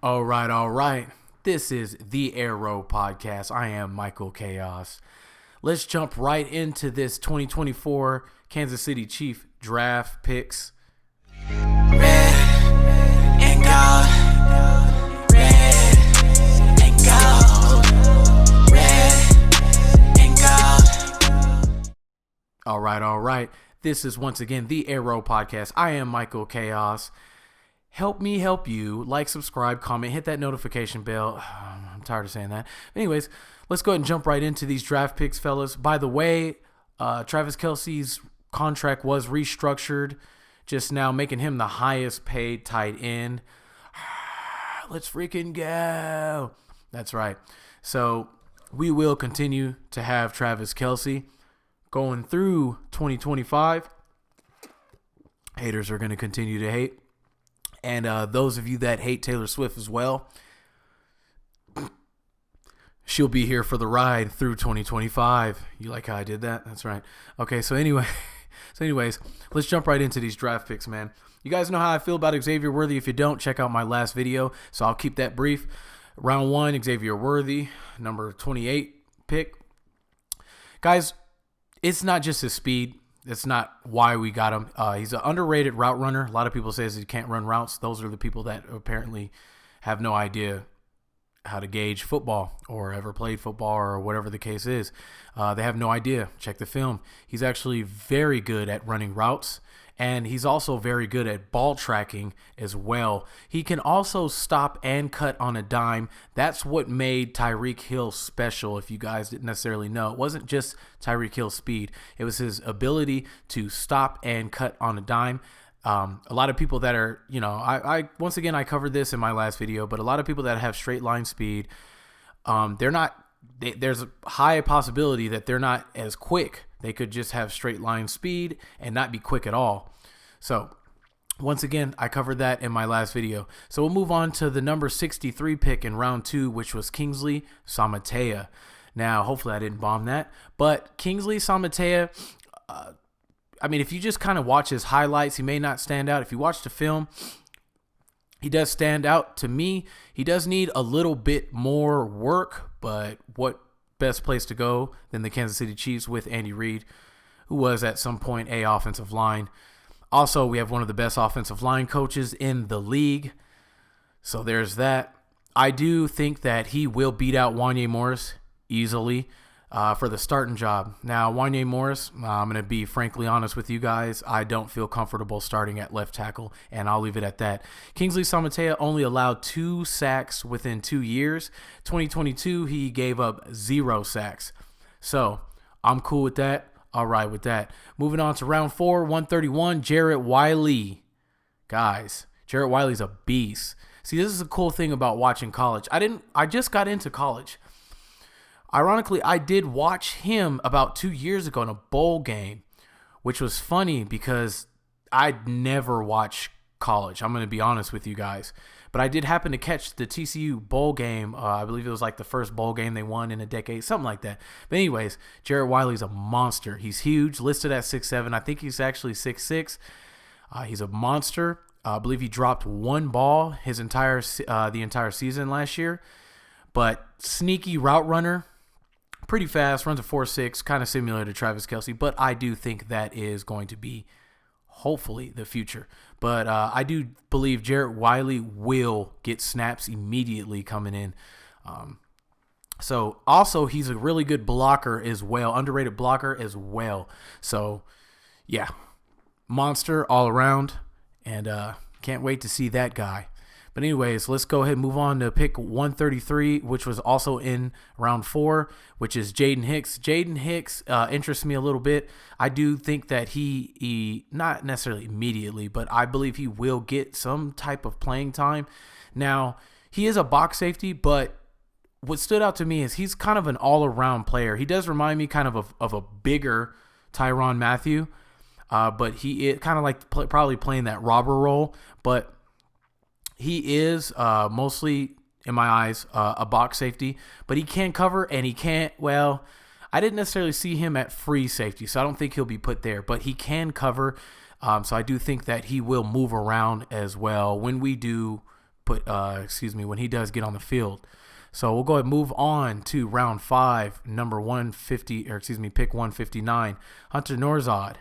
All right, all right. This is the Arrow Podcast. I am Michael Chaos. Let's jump right into this 2024 Kansas City Chief draft picks. Red and gold. Red and gold. Red and gold. All right, all right. This is once again the Arrow Podcast. I am Michael Chaos. Help me help you. Like, subscribe, comment, hit that notification bell. I'm tired of saying that. Anyways, let's go ahead and jump right into these draft picks, fellas. By the way, Travis Kielce's contract was restructured just now, making him the highest paid tight end. Let's freaking go. That's right. So we will continue to have Travis Kielce going through 2025. Haters are going to continue to hate. And those of you that hate Taylor Swift as well, she'll be here for the ride through 2025. You like how I did that? That's right. Okay, so anyways, let's jump right into these draft picks, man. You guys know how I feel about Xavier Worthy. If you don't, check out my last video. So I'll keep that brief. Round 1, Xavier Worthy, number 28 pick. Guys, it's not just his speed. That's not why we got him. He's an underrated route runner. A lot of people say he can't run routes. Those are the people that apparently have no idea how to gauge football or ever played football or whatever the case is. They have no idea. Check the film. He's actually very good at running routes, and he's also very good at ball tracking as well. He can also stop and cut on a dime. That's what made Tyreek Hill special, if you guys didn't necessarily know. It wasn't just Tyreek Hill's speed. It was his ability to stop and cut on a dime. A lot of people that are, I once again, I covered this in my last video, but a lot of people that have straight line speed, there's a high possibility that they're not as quick. They could just have straight line speed and not be quick at all. So once again, I covered that in my last video. So we'll move on to the number 63 pick in round 2, which was Kingsley Suamataia. Now, hopefully I didn't bomb that, but Kingsley Suamataia, if you just kind of watch his highlights, he may not stand out. If you watch the film, he does stand out to me. He does need a little bit more work, but what best place to go than the Kansas City Chiefs with Andy Reid, who was at some point a offensive line. Also, we have one of the best offensive line coaches in the league. So there's that. I do think that he will beat out Wanya Morris easily for the starting job. Now, Wanya Morris, I'm going to be frankly honest with you guys. I don't feel comfortable starting at left tackle, and I'll leave it at that. Kingsley Suamataia only allowed 2 sacks within 2 years. 2022, he gave up 0 sacks. So I'm cool with that. All right with that. Moving on to round 4, 131, Jared Wiley. Guys, Jared Wiley's a beast. See, this is a cool thing about watching college. I just got into college. Ironically, I did watch him about 2 years ago in a bowl game, which was funny because I'd never watched college. I'm going to be honest with you guys. But I did happen to catch the TCU bowl game. I believe it was like the first bowl game they won in a decade, something like that. But anyways, Jared Wiley's a monster. He's huge, listed at 6'7". I think he's actually 6'6". He's a monster. I believe he dropped 1 ball the entire season last year. But sneaky route runner, pretty fast, runs a 4.6, kind of similar to Travis Kielce. But I do think that is going to be hopefully the future. But I do believe Jared Wiley will get snaps immediately coming in. So also he's a really good blocker as well, underrated blocker as well. So yeah, monster all around, and can't wait to see that guy. But anyways, let's go ahead and move on to pick 133, which was also in round 4, which is Jaden Hicks. Jaden Hicks interests me a little bit. I do think that he not necessarily immediately, but I believe he will get some type of playing time. Now, he is a box safety, but what stood out to me is he's kind of an all-around player. He does remind me kind of a bigger Tyrann Mathieu, but he is kind of like probably playing that robber role, but he is mostly, in my eyes, a box safety, but he can cover and he can't, I didn't necessarily see him at free safety, so I don't think he'll be put there, but he can cover. So I do think that he will move around as well when we do when he does get on the field. So we'll go ahead and move on to round 5, number 150, or pick 159, Hunter Nourzad,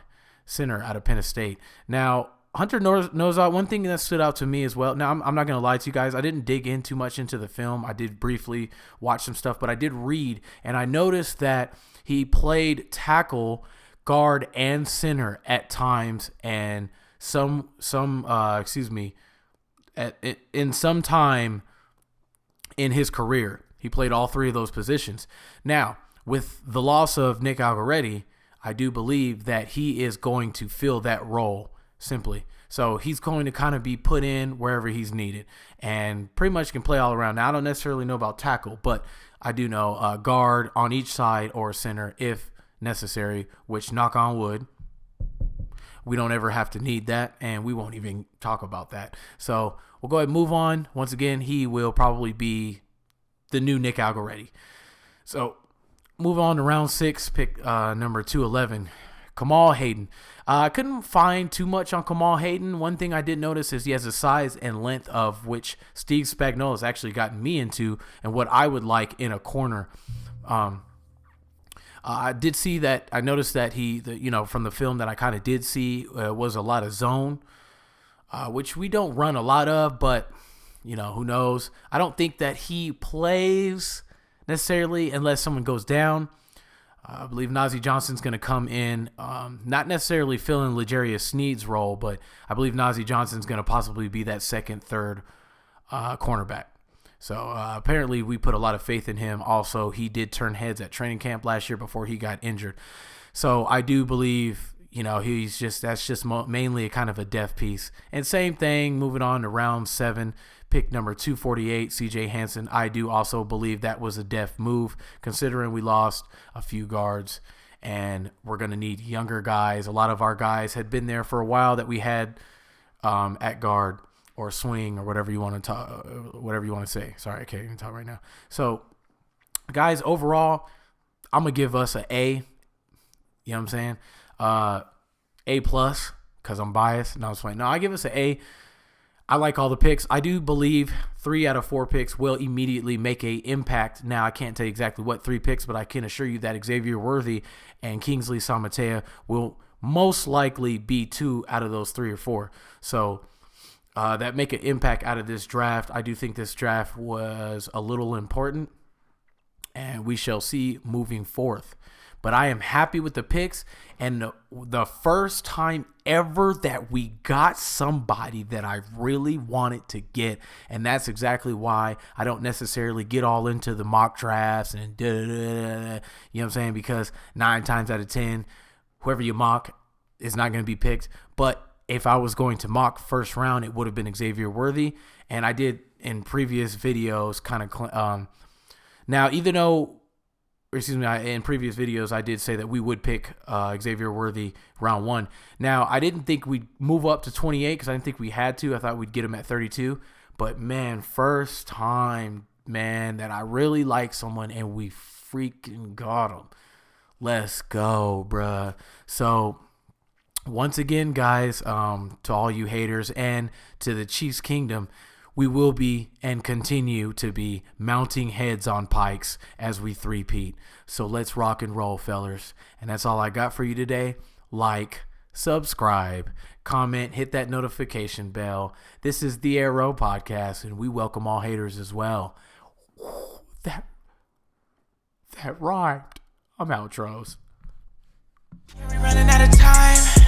center out of Penn State. Now, Hunter Nourzad, one thing that stood out to me as well. Now, I'm not going to lie to you guys. I didn't dig in too much into the film. I did briefly watch some stuff, but I did read, and I noticed that he played tackle, guard, and center at times, and in some time in his career, he played all 3 of those positions. Now, with the loss of Nick Algoretti, I do believe that he is going to fill that role simply. So he's going to kind of be put in wherever he's needed and pretty much can play all around. Now, I don't necessarily know about tackle, but I do know guard on each side or center if necessary, which, knock on wood, we don't ever have to need that, and we won't even talk about that. So we'll go ahead and move on. Once again, he will probably be the new Nick Algoretti. So move on to round 6, pick number 211, Kamal Hayden. I couldn't find too much on Kamal Hayden. One thing I did notice is he has a size and length of which Steve Spagnuolo has actually gotten me into and what I would like in a corner. I did see that. I noticed that from the film that I kind of did see was a lot of zone, which we don't run a lot of, but who knows? I don't think that he plays necessarily unless someone goes down. I believe Nazeeh Johnson's going to come in, not necessarily fill in L'Jarius Sneed's role, but I believe Nazeeh Johnson's going to possibly be that second, third cornerback. So apparently we put a lot of faith in him. Also, he did turn heads at training camp last year before he got injured. So I do believe, that's just mainly a kind of a depth piece. And same thing, moving on to round 7, pick number 248, CJ Hansen. I do also believe that was a depth move, considering we lost a few guards and we're going to need younger guys. A lot of our guys had been there for a while that we had at guard or swing or whatever you want to talk, whatever you want to say. Sorry, I can't even talk right now. So, guys, overall, I'm gonna give us an A. You know what I'm saying? A plus, because I'm biased. No, it's fine. No, I give us an A. I like all the picks. I do believe 3 out of 4 picks will immediately make a impact. Now, I can't tell you exactly what 3 picks, but I can assure you that Xavier Worthy and Kingsley Suamataia will most likely be 2 out of those 3 or 4. So that make an impact out of this draft. I do think this draft was a little important, and we shall see moving forth. But I am happy with the picks, and the first time ever that we got somebody that I really wanted to get, and that's exactly why I don't necessarily get all into the mock drafts and you know what I'm saying, because 9 times out of 10, whoever you mock is not going to be picked. But if I was going to mock first round, it would have been Xavier Worthy, and I did in previous videos kind of now, even though, in previous videos, I did say that we would pick Xavier Worthy round 1. Now, I didn't think we'd move up to 28 because I didn't think we had to. I thought we'd get him at 32. But, man, first time, man, that I really like someone and we freaking got him. Let's go, bruh. So, once again, guys, to all you haters and to the Chiefs Kingdom, we will be and continue to be mounting heads on pikes as we three-peat. So let's rock and roll, fellers. And that's all I got for you today. Like, subscribe, comment, hit that notification bell. This is the Arrow Podcast, and we welcome all haters as well. That rhymed. I'm outros. We're running out of time.